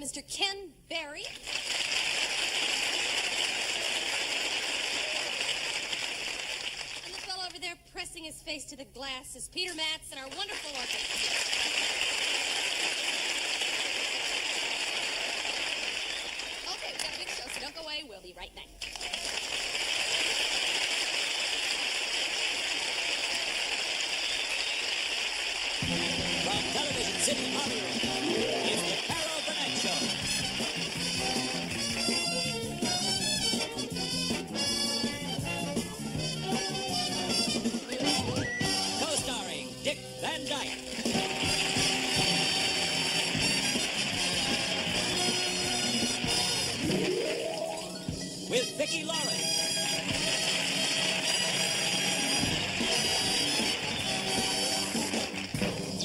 Mr. Ken Berry. And the fellow over there pressing his face to the glass is Peter Matz and our wonderful orchestra. Okay, we've got a big show, so don't go away. We'll be right back. From Television City, Hollywood, it's the Carol Burnett Show. Co-starring Dick Van Dyke. With Vicki Lawrence.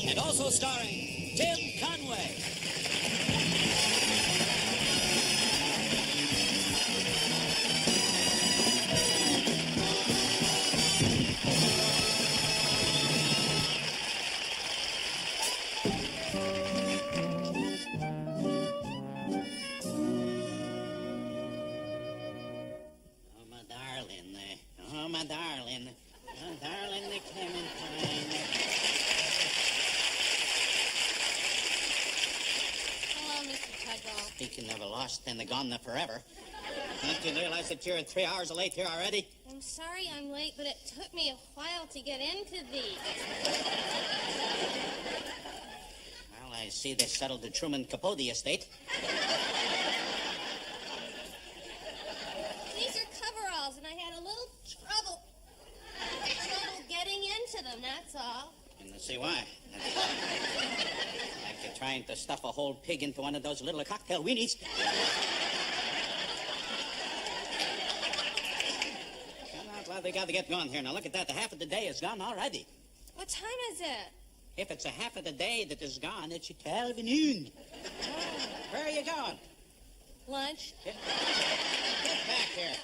And also starring Tim Conway. Oh, my darling, oh, my darling, oh, darling, the Clementine. Hello, Mr. Tudball. Speaking of a lost and the gone the forever. Don't you realize that you're 3 hours late here already? I'm sorry I'm late, but it took me a while to get into these. Well, I see they settled the Truman Capote estate. These are coveralls, and I had a little trouble getting into them, that's all. And see why. Like you're trying to stuff a whole pig into one of those little cocktail weenies. I'm glad they got to get going here. Now look at that. The half of the day is gone already. What time is it? If it's a half of the day that is gone, it's 12 noon. Where are you going? Lunch. Get back here.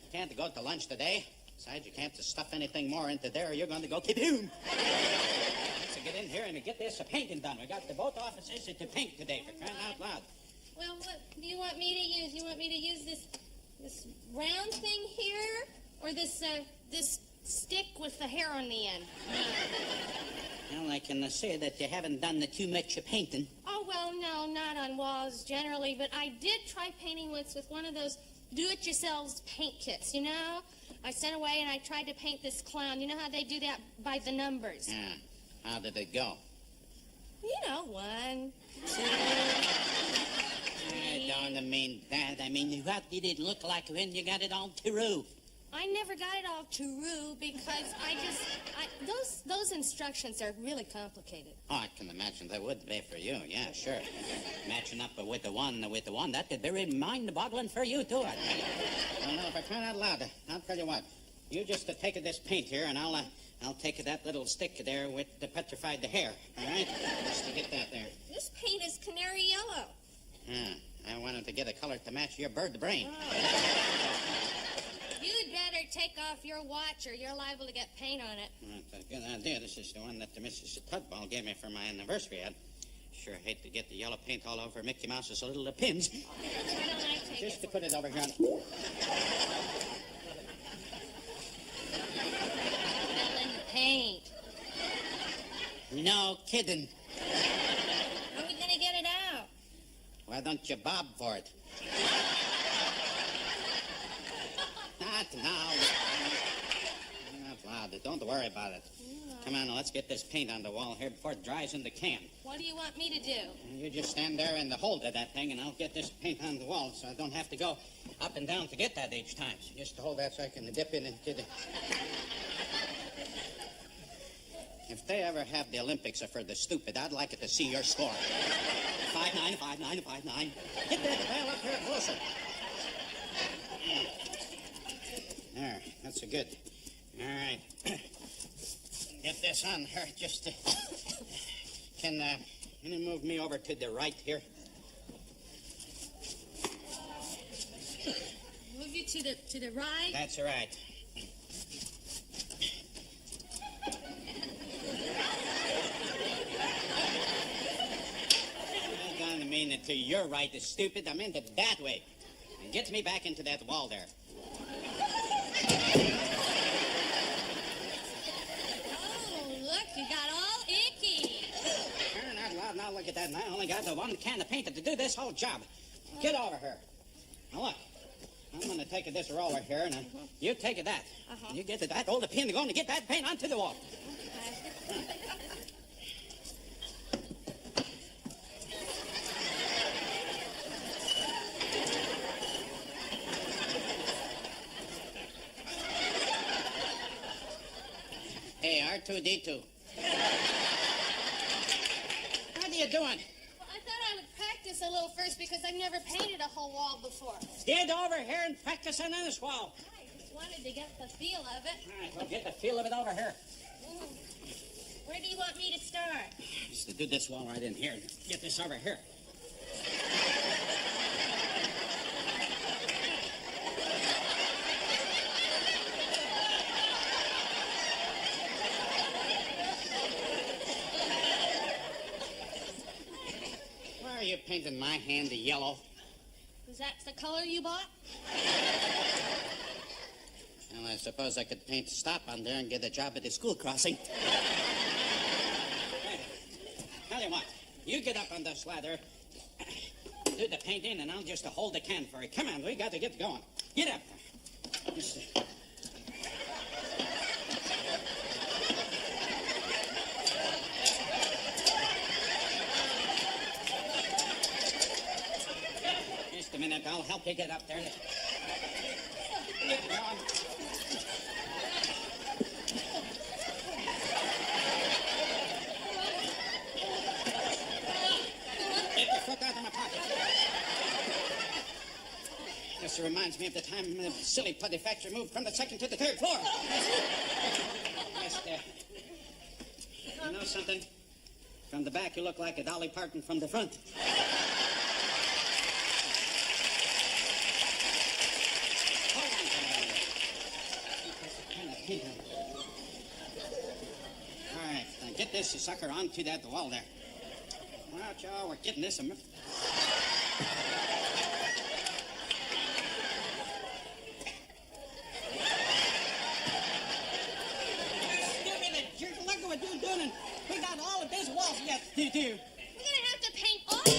You can't go to lunch today. Besides, you can't stuff anything more into there or you're going to go kaboom. So get in here and get this painting done. We got the both offices to paint today, for crying out loud. Well, what do you want me to use? You want me to use this round thing here? Or this stick with the hair on the end? Well, I can say that you haven't done too much painting. Oh, well, no, not on walls generally, but I did try painting once with one of those do-it-yourselves paint kits, you know? I sent away and I tried to paint this clown. You know how they do that by the numbers? Yeah. How did it go? You know, 1, 2... I don't mean that. I mean, what did it look like when you got it all through? I never got it all true because those instructions are really complicated. Oh, I can imagine they would be for you. Yeah, sure. Matching up with the one, that could be very mind-boggling for you, too. Well, no, if I cry out loud, I'll tell you what. You just take this paint here, and I'll take that little stick there with the petrified hair, all right? Just to get that there. This paint is canary yellow. Yeah, I wanted to get a color to match your bird brain. Oh. You'd better take off your watch or you're liable to get paint on it. That's a good idea. This is the one that Mrs. Tudball gave me for my anniversary. I'd sure hate to get the yellow paint all over Mickey Mouse's little pins. Why don't I take Just it? to put it over here. Smelling the paint. No kidding. How are we going to get it out? Why don't you bob for it? Not now. Not loud. Don't worry about it. Come on, now, let's get this paint on the wall here before it dries in the can. What do you want me to do? You just stand there in the hold of that thing, and I'll get this paint on the wall so I don't have to go up and down to get that each time. So just hold that so I can dip in into the... If they ever have the Olympics for the stupid, I'd like it to see your score. 5-9, 5-9, 5-9. Get that bell up here closer. There, that's a good. All right. Get this on here. Just can you move me over to the right here? Move you to the right? That's right. I mean that to your right, the stupid. I meant it that way. And gets me back into that wall there. Oh, look, you got all icky. Turn out loud. Now look at that. And I only got the one can of paint to do this whole job. Get over here. Now look. I'm going to take this roller here, and you take that. You get that. Hold the pin. You're going to get that paint onto the wall. Hey, R2-D2. What are you doing? Well, I thought I would practice a little first because I've never painted a whole wall before. Get over here and practice on this wall. I just wanted to get the feel of it. All right, well, get the feel of it over here. Where do you want me to start? Just to do this wall right in here. Get this over here. Why are you painting my hand the yellow? Is that the color you bought? Well, I suppose I could paint stop on there and get a job at the school crossing. Tell you what, you get up on this ladder, do the painting, and I'll just hold the can for you. Come on, we got to get going. Get up. Just, just a minute, I'll help you get up there. Get going. This reminds me of the time the silly putty factory moved from the second to the third floor. Just, you know something? From the back, you look like a Dolly Parton from the front. Hold on. All right, now get this sucker onto that wall there. Watch out, we're getting this. What you doing? We got all of these walls yet to do. We're gonna have to paint all of them.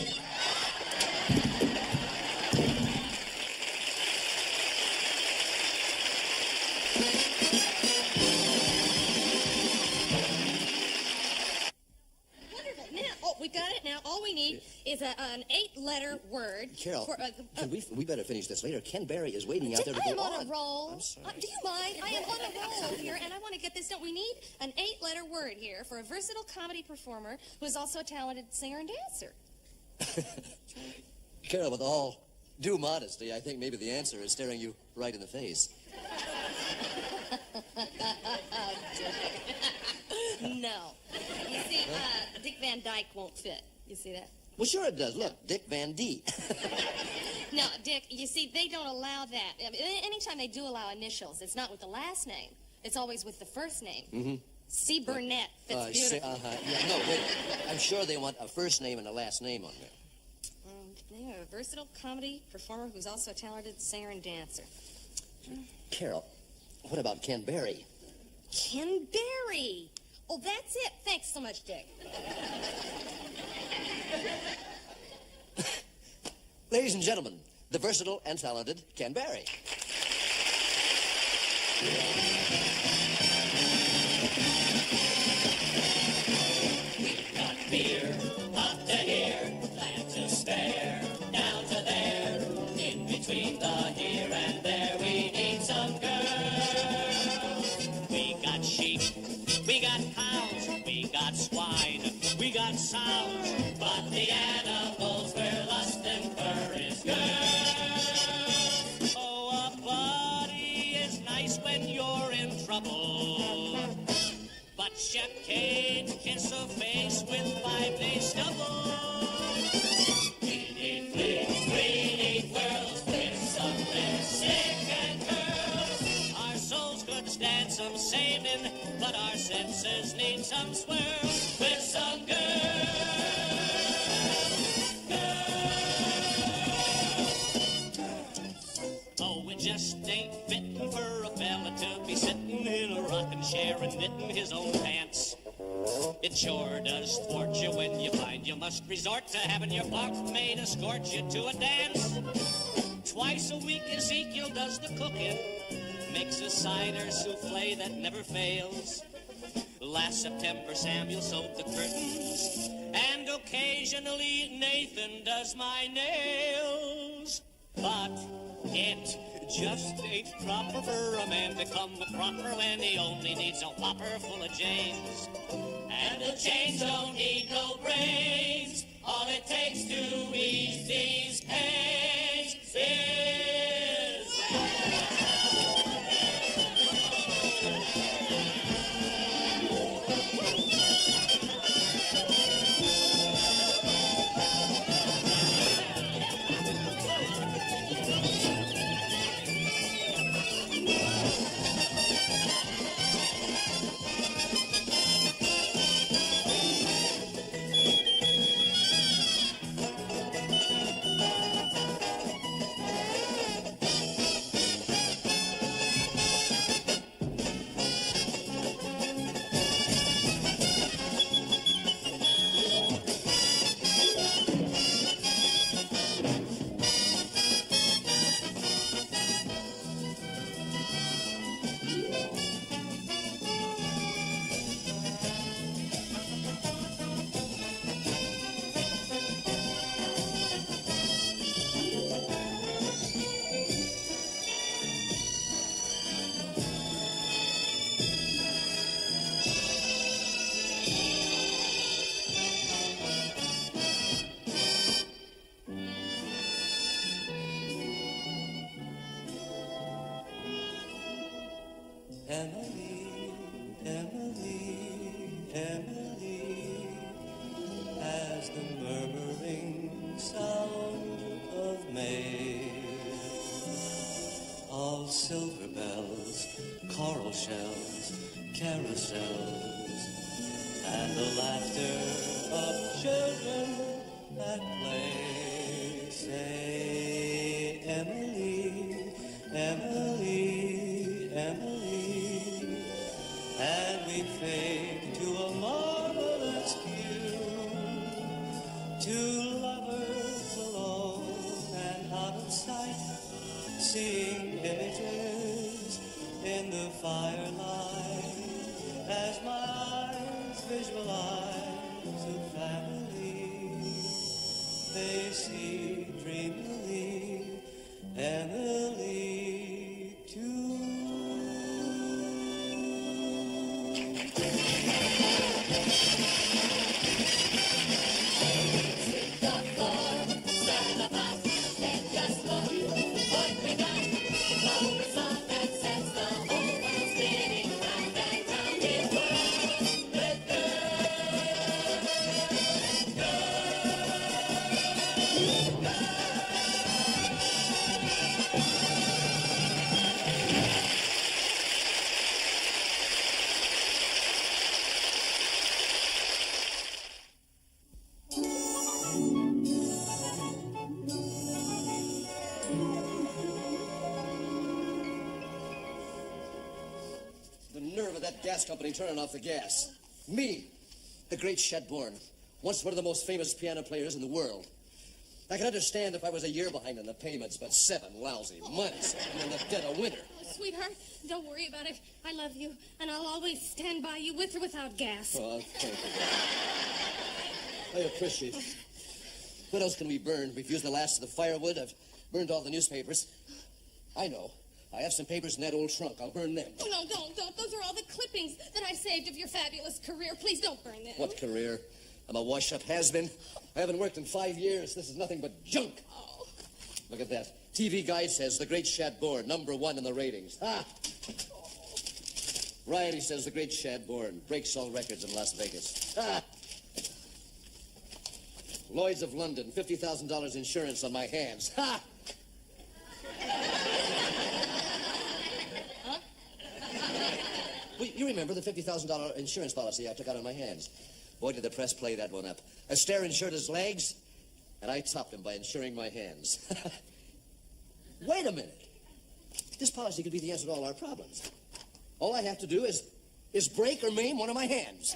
Wonderful. Now, we got it. Now, all we need is an 8-letter word. Carol, for, we better finish this later. Ken Barry is waiting out there to I go am on a roll. I'm sorry. Do you mind? I am on a roll here, and I want to get this. Don't we need an 8-letter word here for a versatile comedy performer who is also a talented singer and dancer? Carol, with all due modesty, I think maybe the answer is staring you right in the face. No. You see, Dick Van Dyke won't fit. You see that? Well, sure it does. Look, Dick Van D. No, Dick, you see, they don't allow that. I mean, anytime they do allow initials, it's not with the last name. It's always with the first name. Mm-hmm. C. Burnett fits beautiful. Yeah, no, wait. I'm sure they want a first name and a last name on there. They're a versatile comedy performer who's also a talented singer and dancer. Carol, what about Ken Barry? Ken Barry. Oh, that's it. Thanks so much, Dick. Ladies and gentlemen, the versatile and talented Ken Barry. We've got beer up to here, land to spare, down to there. In between the here and there, we need some girls. We got sheep, we got cows, we got swine, we got sows, but the animals we're lusting for is girls. Oh, a buddy is nice when you're a knitting his own pants. It sure does thwart you when you find you must resort to having your box maid escort you to a dance. Twice a week Ezekiel does the cooking, makes a cider souffle that never fails. Last September Samuel sewed the curtains, and occasionally Nathan does my nails. But it just ain't proper for a man to come proper when he only needs a whopper full of Janes. And the Janes don't need no brains. All it takes to ease these pains is... Emily, Emily, Emily, as the murmuring sound of May, of silver bells, coral shells, carousels, and the laughter of children at play. Say, Emily, Emily, Emily, and we fade to a marvelous view, two lovers alone and out of sight, seeing images in the firelight, as my eyes visualize a family, they see dreamily Emily too. Gas company turning off the gas. Me, the great Shadbourne, once one of the most famous piano players in the world. I can understand if I was a year behind on the payments, but 7 lousy months in the dead of winter. Oh, sweetheart, don't worry about it. I love you, and I'll always stand by you with or without gas. Oh, thank you. I appreciate it. What else can we burn? We've used the last of the firewood. I've burned all the newspapers. I know. I have some papers in that old trunk. I'll burn them. Oh, no, don't. Those are all the clippings that I saved of your fabulous career. Please don't burn them. What career? I'm a wash-up has-been. I haven't worked in 5 years. This is nothing but junk. Oh. Look at that. TV Guide says the great Shadbourne, #1 in the ratings. Ah! Variety says the great Shadbourne breaks all records in Las Vegas. Ah! Lloyd's of London, $50,000 insurance on my hands. Ha! Well, you remember the $50,000 insurance policy I took out on my hands. Boy, did the press play that one up. Astaire insured his legs, and I topped him by insuring my hands. Wait a minute. This policy could be the answer to all our problems. All I have to do is is break or maim one of my hands.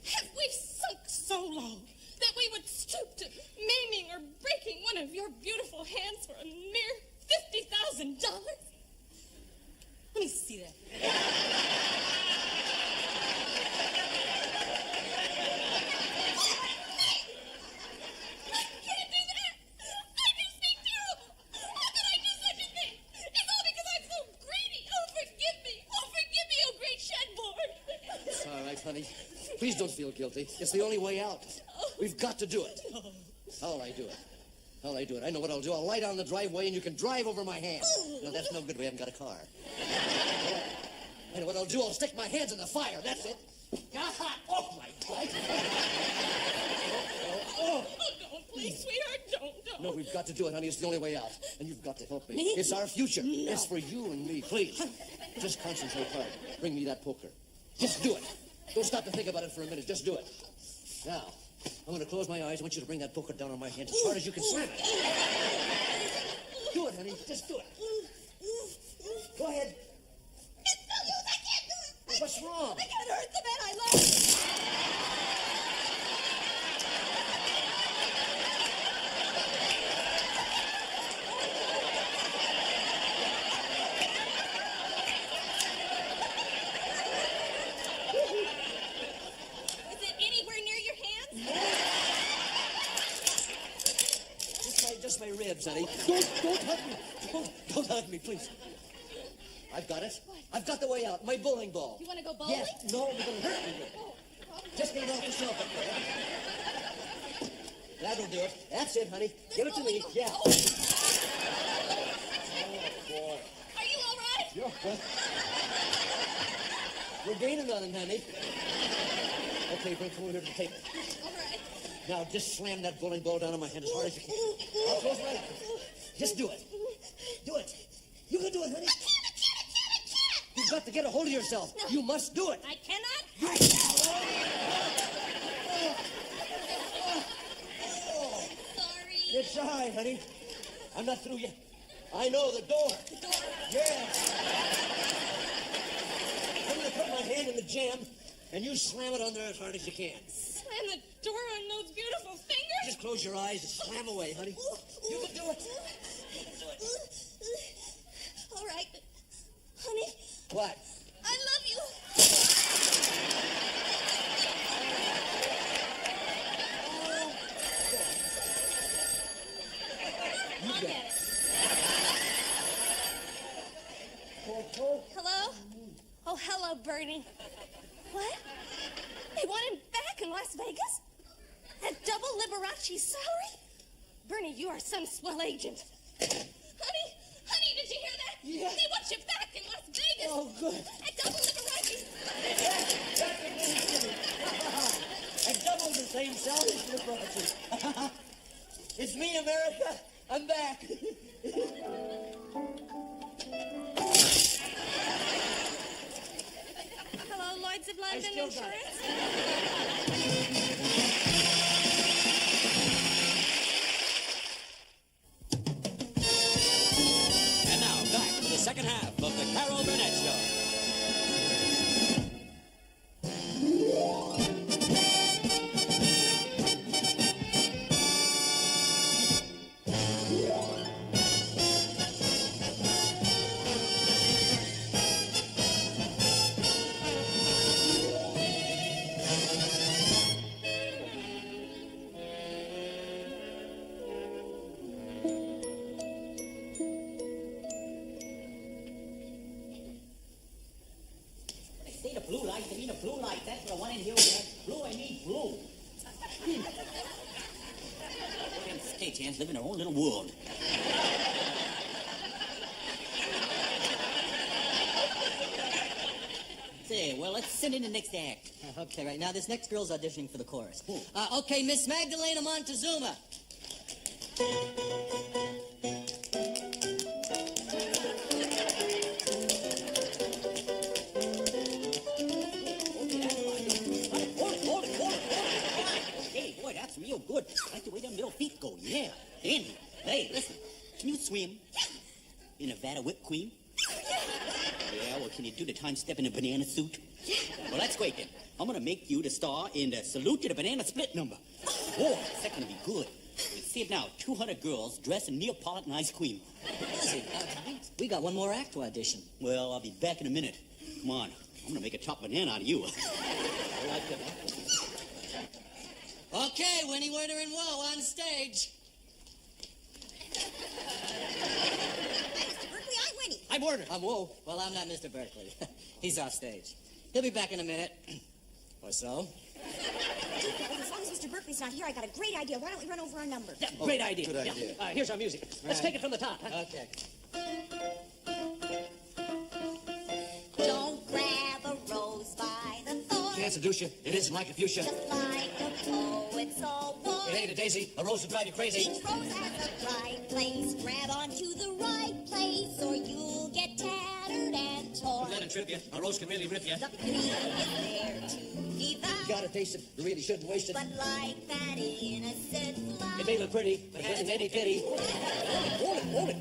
Have we sunk so low that we would stoop to maiming or breaking one of your beautiful hands for a mere $50,000? Let me see that. Honey, please don't feel guilty. It's the only way out. We've got to do it. How'll I do it? How'll I do it? I know what I'll do. I'll lie down in the driveway and you can drive over my hand. No, that's no good. We haven't got a car. I know what I'll do. I'll stick my hands in the fire. That's it. Oh, my God. Oh, don't, please, sweetheart, don't. No, we've got to do it, honey. It's the only way out. And you've got to help me. Me? It's our future. No. It's for you and me. Please. Just concentrate hard. Bring me that poker. Just do it. Don't stop to think about it for a minute. Just do it. Now, I'm going to close my eyes. I want you to bring that poker down on my hand as hard as you can slam it. Do it, honey. Just do it. Go ahead. It's no use. I can't do it. What's wrong? I can't hurt the man I love. Just my ribs, honey. Don't hug me. Don't hug me, please. I've got it. I've got the way out. My bowling ball. You want to go bowling? Yes. No, you're going to hurt me with it. Just get it off the shelf up there. That'll do it. That's it, honey. Give it to me. Yeah. Oh, boy. Are you all right? Yeah. Well, we're gaining on him, honey. Okay, bring come over here to the table. All right. Now, just slam that bowling ball down on my hand as hard as you can. I'll close my eyes. Just do it. Do it. You can do it, honey. I can't. You've got to get a hold of yourself. No. You must do it. I cannot. Sorry. It's all right, honey. I'm not through yet. I know the door. The door? Yeah. I'm going to put my hand in the jam, and you slam it on there as hard as you can. Slam the door on those beautiful fingers? Just close your eyes and slam away, honey. You can do it. All right. Honey. What? I love you. You Look got at it. it. Hello? Oh, hello, Bernie. What? They want him back in Las Vegas? At double Liberace's salary? Bernie, you are some swell agent. Honey, did you hear that? Yeah. They want you back in Las Vegas. Oh, good. At double Liberace's. And double the same salary as Liberace. It's me, America. I'm back. Hello, Lloyd's of London still got Insurance. And now, back to the second half of the Carol Burnett Show. Blue light, that's what I want in here. Blue, I need blue. Damn stagehands live in their own little world. Say, well, let's send in the next act. Okay, right now this next girl's auditioning for the chorus. Okay, Miss Magdalena Montezuma. Real good. I like the way them little feet go. Yeah. Andy, hey, listen. Can you swim? In Nevada whipped cream? Yeah. Yeah, well, can you do the time step in a banana suit? Well, that's great then. I'm gonna make you the star in the Salute to the Banana Split number. Oh, that's gonna be good. See it now, 200 girls dressed in Neapolitan ice cream. Buzzy, we got one more act to audition. Well, I'll be back in a minute. Come on, I'm gonna make a top banana out of you. Okay, Winnie, Werner, and Woe on stage. Mr. Berkeley, I'm Winnie. I'm Werner. I'm Woe. Well, I'm not Mr. Berkeley. He's off stage. He'll be back in a minute. Or so. As long as Mr. Berkeley's not here, I got a great idea. Why don't we run over our number? Yeah, great idea. good idea. Yeah. Here's our music. Let's take it from the top. Huh? Okay. Don't grab a rose by the thorn. Can't seduce you. It isn't like a fuchsia. Just like a poet's all warm. It ain't a daisy. A rose will drive you crazy. Each rose has a right place. Grab onto the right place, or you'll get tattered and torn. Let him trip you. A rose can really rip you. The queen is there to devour. Gotta taste it. You really shouldn't waste it. But like that innocent flower. It may look pretty, but it isn't any pity. Hold it.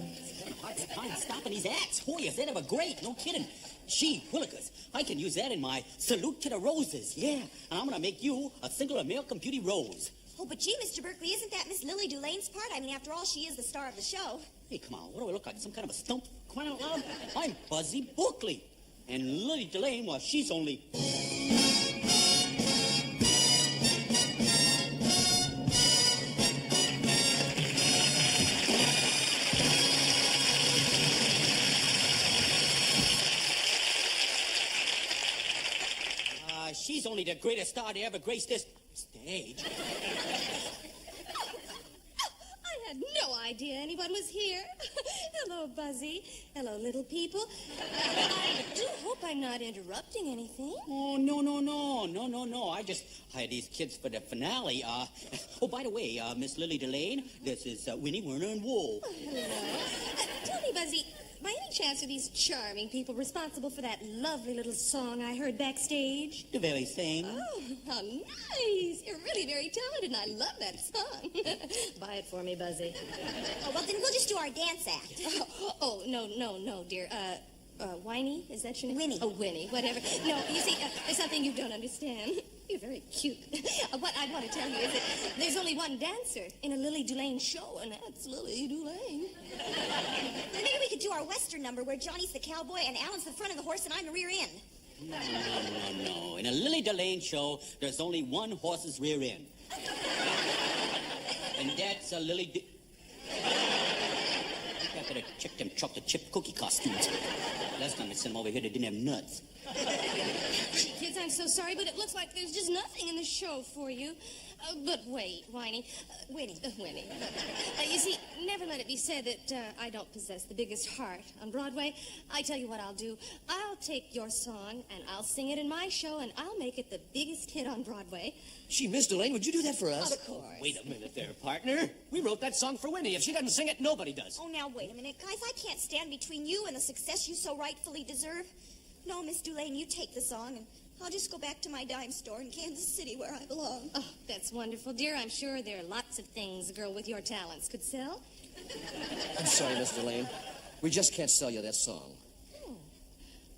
Hard time stopping these acts. Oh, you said they were great. No kidding. Gee, Willikers, I can use that in my Salute to the Roses. Yeah, and I'm gonna make you a single American Beauty Rose. Oh, but gee, Mr. Berkeley, isn't that Miss Lily Dulane's part? I mean, after all, she is the star of the show. Hey, come on, what do I look like? Some kind of a stump? Crying out loud? I'm Buzzy Berkeley. And Lily Delane, well, she's only... she's only the greatest star to ever grace this stage. I had no idea anyone was here. Hello, Buzzy. Hello, little people. I do hope I'm not interrupting anything. Oh, no. I hired these kids for the finale. Oh, by the way, Miss Lily Delane, this is Winnie, Werner, and Woe. Hello. Tell me, Buzzy, by any chance are these charming people responsible for that lovely little song I heard backstage? The very same. Oh, how nice. You're really very talented, and I love that song. Buy it for me, Buzzy. Oh, well, then we'll just do our dance act. No, dear. Whiny? Is that your name? Winnie. Oh, Winnie, whatever. No, you see, there's something you don't understand. You're very cute. What I want to tell you is that there's only one dancer in a Lily Delane show, and that's Lily Delane. Maybe we could do our Western number where Johnny's the cowboy and Alan's the front of the horse and I'm the rear end. No. In a Lily Delane show, there's only one horse's rear end. And that's a Lily I better check them chocolate chip cookie costumes. Last time I sent them over here, they didn't have nuts. Kids, I'm so sorry, but it looks like there's just nothing in the show for you. But wait, Whiny. Winnie. Winnie. You see, never let it be said that I don't possess the biggest heart on Broadway. I tell you what I'll do. I'll take your song, and I'll sing it in my show, and I'll make it the biggest hit on Broadway. Gee, Miss Delane, would you do that for us? Of course. Wait a minute there, partner. We wrote that song for Winnie. If she doesn't sing it, nobody does. Oh, now, wait a minute. Guys, I can't stand between you and the success you so rightfully deserve. No, Miss Dulane, you take the song, and I'll just go back to my dime store in Kansas City where I belong. Oh, that's wonderful, dear. I'm sure there are lots of things a girl with your talents could sell. I'm sorry, Miss Delane. We just can't sell you that song.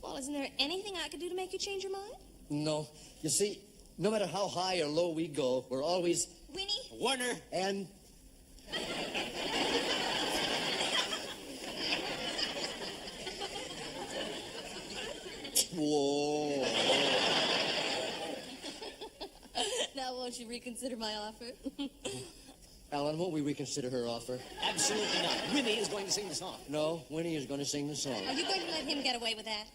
Well, isn't there anything I could do to make you change your mind? No. You see, no matter how high or low we go, we're always... Winnie? Werner. And... Whoa. Now, won't you reconsider my offer? Alan, won't we reconsider her offer? Absolutely not. Winnie is going to sing the song. No, Winnie is going to sing the song. Are you going to let him get away with that?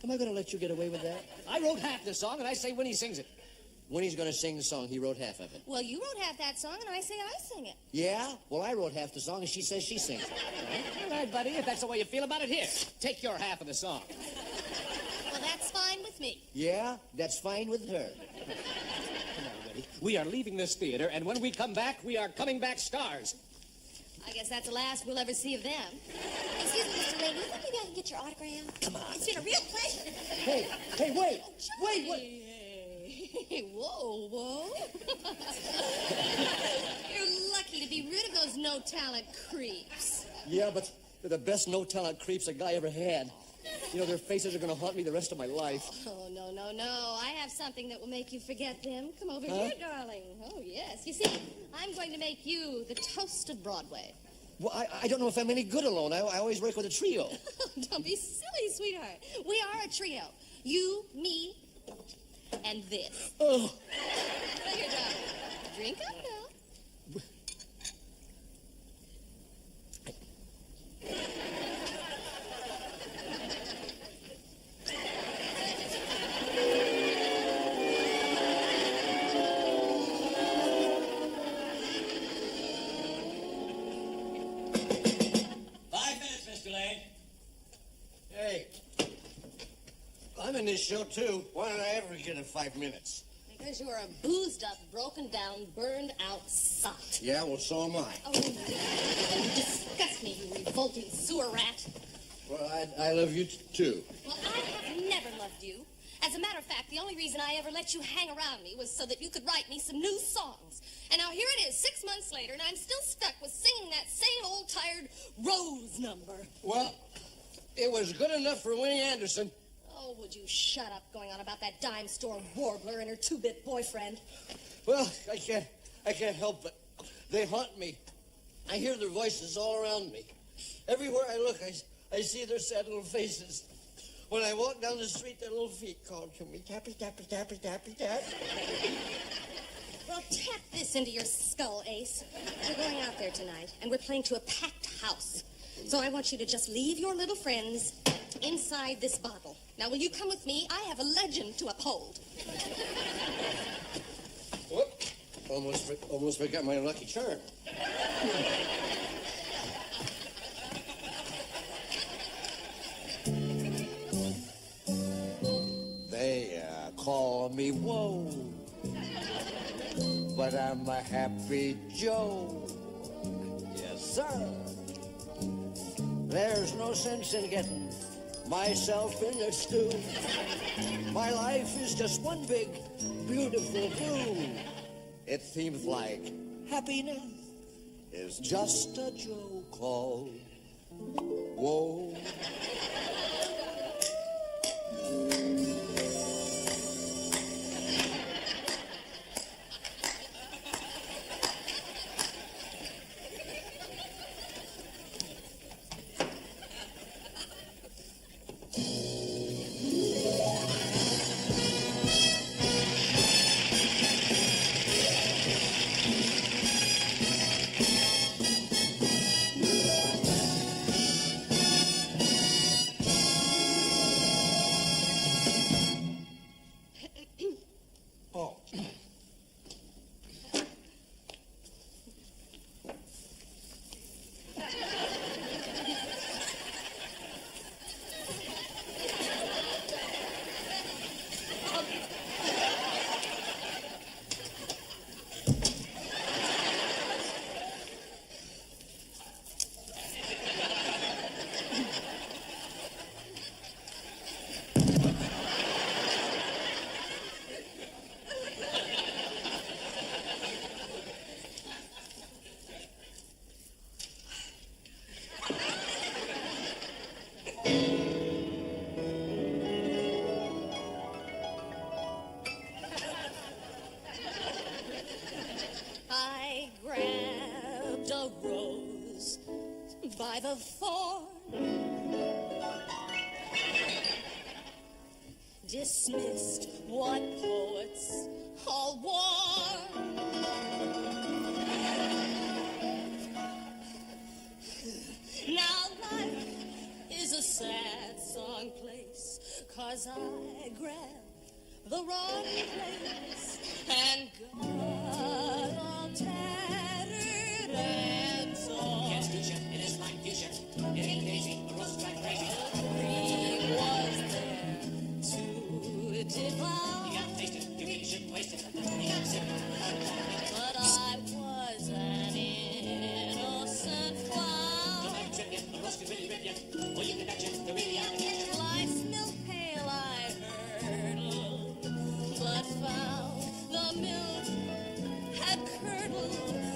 Am I going to let you get away with that? I wrote half the song, and I say Winnie sings it. Winnie's going to sing the song. He wrote half of it. Well, you wrote half that song, and I say I sing it. Yeah? Well, I wrote half the song, and she says she sings it. All right, buddy, if that's the way you feel about it, here, take your half of the song. Well, that's fine with me. Yeah? That's fine with her. Come on, Winnie. We are leaving this theater, and when we come back, we are coming back stars. I guess that's the last we'll ever see of them. Excuse me, Mr. Lane, do you think maybe I can get your autograph? Come on. It's been a real pleasure. Hey, wait. Wait, what? Hey, whoa. You're lucky to be rid of those no-talent creeps. Yeah, but they're the best no-talent creeps a guy ever had. You know, their faces are going to haunt me the rest of my life. Oh, no, no, no. I have something that will make you forget them. Come over here, darling. Oh, yes. You see, I'm going to make you the toast of Broadway. Well, I don't know if I'm any good alone. I always work with a trio. Don't be silly, sweetheart. We are a trio. You, me, and this. Oh. Here, darling. Drink up now. 5 minutes, Mr. Lane. Hey, I'm in this show, too. Why don't I ever get in 5 minutes? Because you are a boozed up, broken down, burned out sot. Yeah, well, so am I. Oh, you disgust me, you revolting sewer rat. Well, I love you, too. Well, I have never loved you. As a matter of fact, the only reason I ever let you hang around me was so that you could write me some new songs. And now here it is, 6 months later, and I'm still stuck with singing that same old tired Rose number. Well, it was good enough for Winnie Anderson. Oh, would you shut up going on about that dime store warbler and her two-bit boyfriend? Well, I can't help it. They haunt me. I hear their voices all around me. Everywhere I look, I see their sad little faces. When I walk down the street, their little feet call to me. Tappy, tappy, tappy, tappy, tap. Well, tap this into your skull, Ace. We're going out there tonight, and we're playing to a packed house. So I want you to just leave your little friends inside this bottle. Now, will you come with me? I have a legend to uphold. Whoop. Almost forgot my lucky charm. They call me Whoa, but I'm a happy Joe. Yes, sir. There's no sense in getting myself in a stew. My life is just one big, beautiful blue. It seems like happiness is just a Joe called Whoa. I grabbed a rose by the thorn, dismissed what poets all warn. Now life is a sad song place, 'cause I grabbed the wrong place and got all tattered and torn. Yes, future, it is my future. It ain't daisy, the rose is drive crazy. Green was there to devour, You gotta taste it, you really shouldn't waste it. You gotta sip it. but I was an innocent flower. Don't let it trip you, the rose could really rip you. Or you can bet you, the really out to get you. Life's milk pail I hurdled, but found the milk had curdled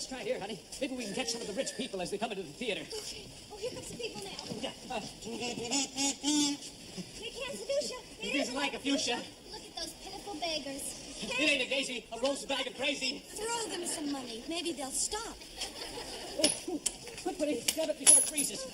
let's try here, honey. Maybe we can catch some of the rich people as they come into the theater. Okay. Oh, here comes the people now. Yeah. They can't seduce you. It isn't like a fuchsia. Look at those pitiful beggars. It ain't a daisy, a rose bag of crazy. Throw them some money. Maybe they'll stop. Oh, quick, buddy, grab it before it freezes.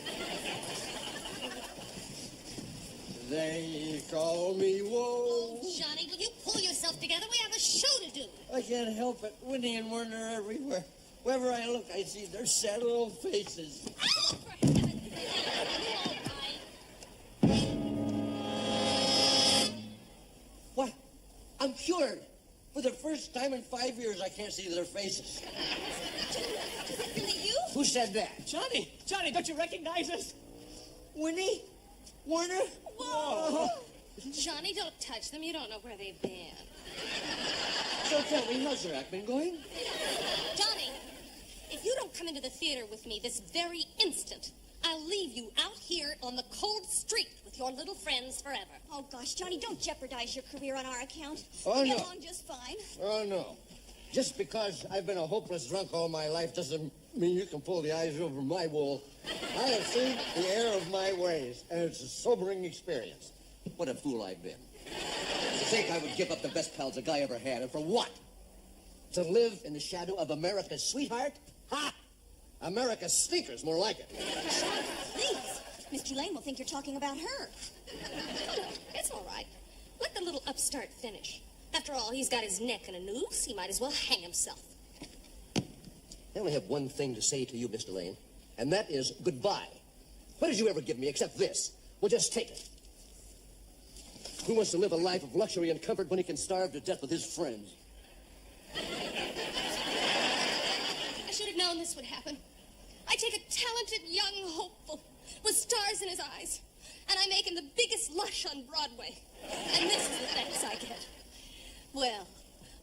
They call me Whoa. Oh, Johnny, will you pull yourself together? We have a show to do. I can't help it. Winnie and Werner are everywhere. Wherever I look, I see their sad little faces. Oh, for heaven's sake. You all right? What? I'm cured. For the first time in 5 years, I can't see their faces. Is it really you? Who said that? Johnny, don't you recognize us? Winnie? Werner? Whoa! Johnny, don't touch them. You don't know where they've been. So tell me, how's your act been going? Johnny, if you don't come into the theater with me this very instant, I'll leave you out here on the cold street with your little friends forever. Oh, gosh, Johnny, don't jeopardize your career on our account. Oh, we get no. along just fine. Oh, no. Just because I've been a hopeless drunk all my life doesn't mean you can pull the eyes over my wool. I have seen the error of my ways, and it's a sobering experience. What a fool I've been. To think I would give up the best pals a guy ever had, and for what? To live in the shadow of America's sweetheart? Ha! America's sneakers, more like it. Please. Miss Tulane will think you're talking about her. It's all right. Let the little upstart finish. After all, he's got his neck in a noose. He might as well hang himself. I only have one thing to say to you, Mr. Lane, and that is goodbye. What did you ever give me except this? Well, just take it. Who wants to live a life of luxury and comfort when he can starve to death with his friends? I should have known this would happen. I take a talented young hopeful with stars in his eyes, and I make him the biggest lush on Broadway. And this is the thanks I get. Well,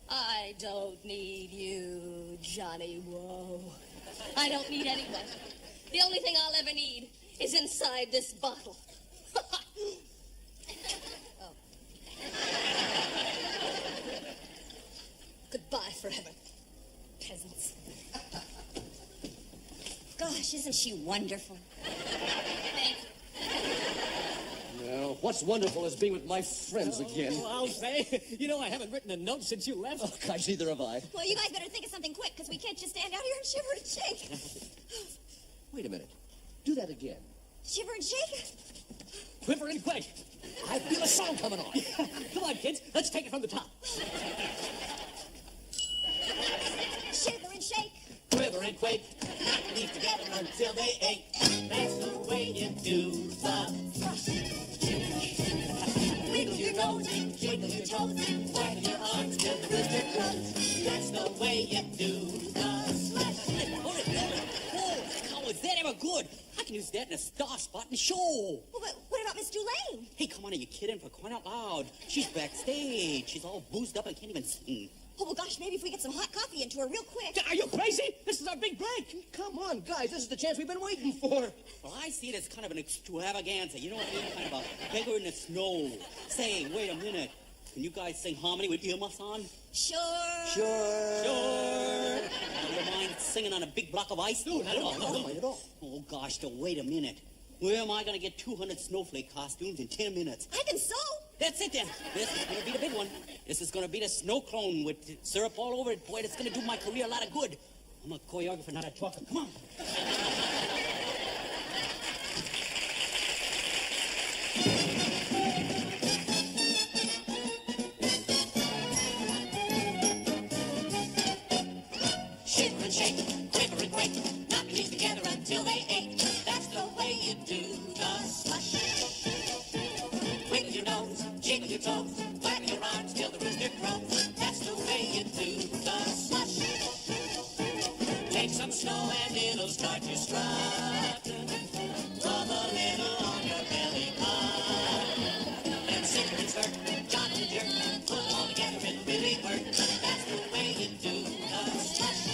I don't need you, Johnny Whoa. I don't need anyone. The only thing I'll ever need is inside this bottle. Oh. Goodbye forever, peasants. Gosh, isn't she wonderful? Thank you. Well, what's wonderful is being with my friends again. Oh, I'll say. You know, I haven't written a note since you left. Oh, gosh, neither have I. Well, you guys better think of something quick, because we can't just stand out here and shiver and shake. Wait a minute. Do that again. Shiver and shake? Quiver and quake. I feel a song coming on. Come on, kids. Let's take it from the top. Shiver and shake. Quiver and quake, not leave together until they ache. That's the way you do the thrust. Wiggle your nose, jiggle your toes, waggle your arms till the rooster crows. That's the way you do the slush. Whoa, how is that ever good? I can use that in a star spot in the show. Well, but what about Miss Tulane? Hey, come on, are you kidding? For crying out loud. She's backstage. She's all boozed up and can't even sing. Oh, well, gosh, maybe if we get some hot coffee into her real quick. Are you crazy? This is our big break. Come on, guys. This is the chance we've been waiting for. Well, I see it as kind of an extravaganza. You know what I mean? Kind of a beggar in the snow. Say, wait a minute. Can you guys sing harmony with earmuffs on? Sure. Sure. Sure. You mind singing on a big block of ice? No, not at all. No, not at all. Oh, gosh, though, wait a minute. Where am I going to get 200 snowflake costumes in 10 minutes? I can sew. That's it, then. This is going to be the big one. This is going to be the snow clone with syrup all over it. Boy, that's going to do my career a lot of good. I'm a choreographer, not a talker. Come on. Shiver and shake, quiver and quake, not leave together until they ache. That's the way you do the slush. Wiggle your nose, jiggle your toes, waggle your arms till the rooster crows. That's the way you do the slush. Take some snow and it'll start you strutting. Rub a little on your belly button. And sing and skirt, jog and jerk, put it all together and really work. That's the way you do the slush.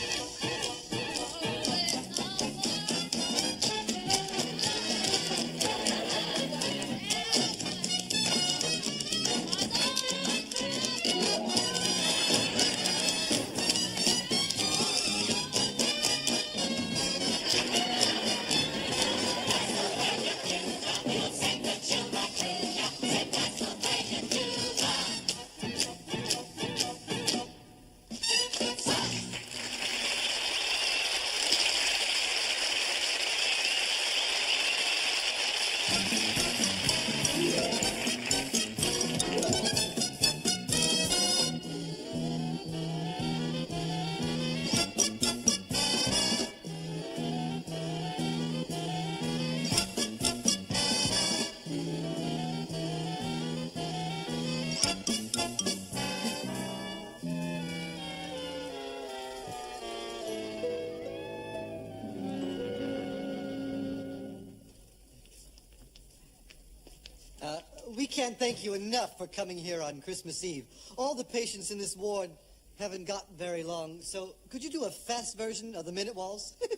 We can't thank you enough for coming here on Christmas Eve. All the patients in this ward haven't got very long, so could you do a fast version of the minute waltz? I'll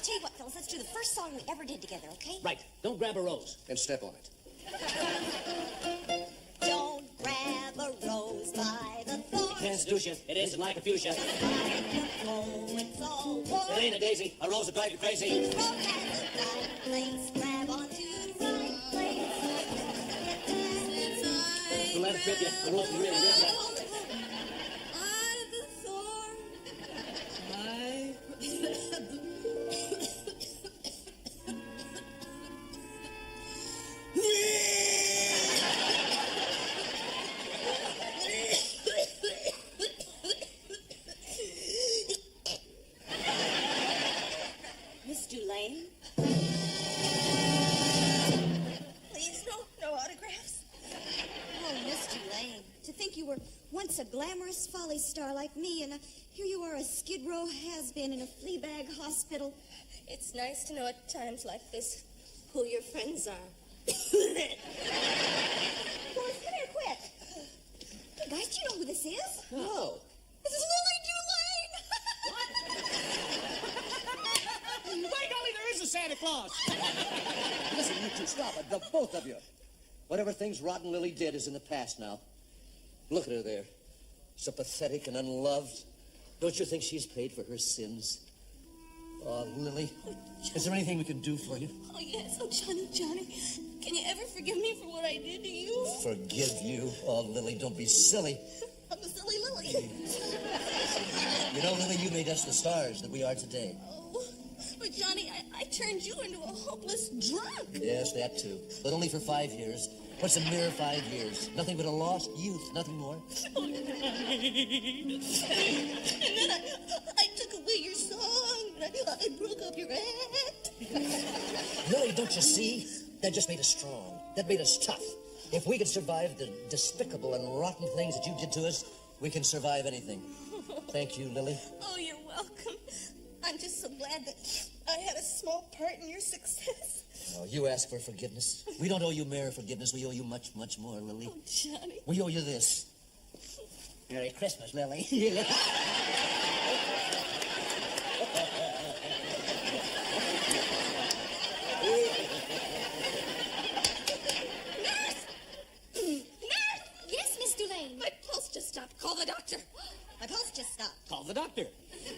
tell you what, fellas, let's do the first song we ever did together, okay? Right. Don't grab a rose. And step on it. Don't grab a rose by the thorn. Can't seduce you. It isn't like a fuchsia. Oh, it's all warm. It ain't a daisy. A rose will drive you crazy. Road has a right place. Grab onto the right place. Don't let it trip you. A rose will really rip you. Out of the thorn. Miss Dulane? Please, no autographs. Oh, Miss Dulane, to think you were once a glamorous folly star like me, and here you are, a Skid Row has-been in a flea bag hospital. It's nice to know at times like this who your friends are. Boys, come here quick. Hey, guys, do you know who this is? No. This is Lily Dulane. By golly, there is a Santa Claus. Listen, you two, stop it, the both of you. Whatever things Rotten Lily did is in the past now. Look at her there. So pathetic and unloved. Don't you think she's paid for her sins? Oh, Lily, is there anything we can do for you? Oh, yes. Oh, Johnny, can you ever forgive me for what I did to you? Forgive you? Oh, Lily, don't be silly. I'm a silly Lily. You know, Lily, you made us the stars that we are today. Oh, but Johnny, I turned you into a hopeless drunk. Yes, that too. But only for 5 years. What's a mere 5 years? Nothing but a lost youth, nothing more. And then I took away your song, and I broke up your act. Lily, don't you see? That just made us strong. That made us tough. If we could survive the despicable and rotten things that you did to us, we can survive anything. Thank you, Lily. Oh, you're welcome. I'm just so glad that I had a small part in your success. Oh, you ask for forgiveness. We don't owe you mere forgiveness. We owe you much, much more, Lily. Oh, Johnny. We owe you this. Merry Christmas, Lily. Yes, Miss Dulane. My pulse just stopped. Call the doctor. My pulse just stopped. Call the doctor.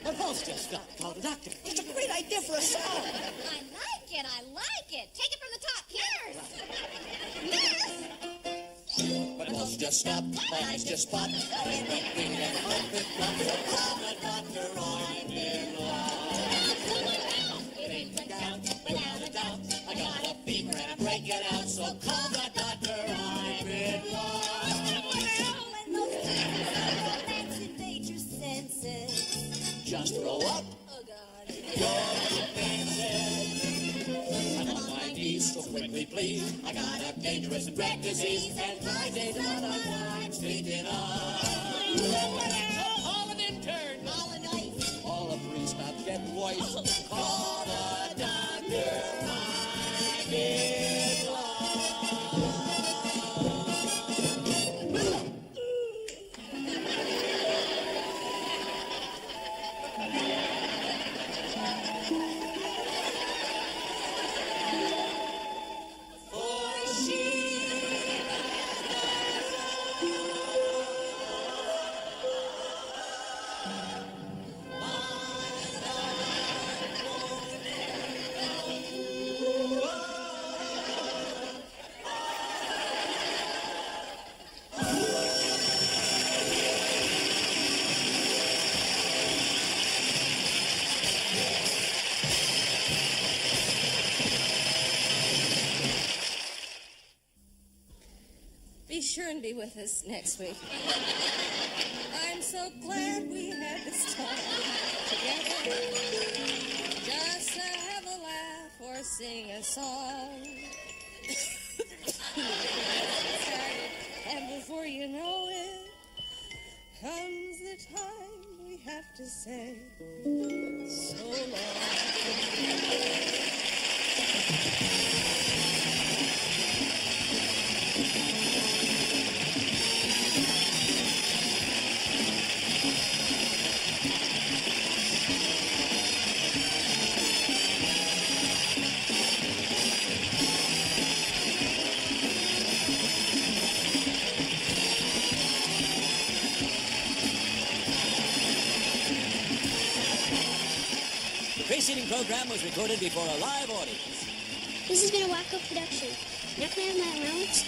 My pulse just stopped. Call the doctor. It's a great idea for a song. I like it. Take it from the top. Nurse! My pulse just stopped. My eyes just popped. Call the doctor, I'm in love. It ain't the count, without a doubt. I got a fever and I'm breaking out, so call the doctor, I'm in love. When those romance invade your senses. Just throw up. Oh, God. Your defenses. I'm on my knees, so quickly please. I got a dangerous and dread disease, and 5 days out I'm speaking of. All an intern. All a knife. All a priest, not get voice. Call the doctor, I'm in love. and be with us next week. I'm so glad we had this time together, just to have a laugh or sing a song. And before you know it, comes the time we have to say so long. The preceding program was recorded before a live audience. This has been a Wacko production. Now can I have my allowance?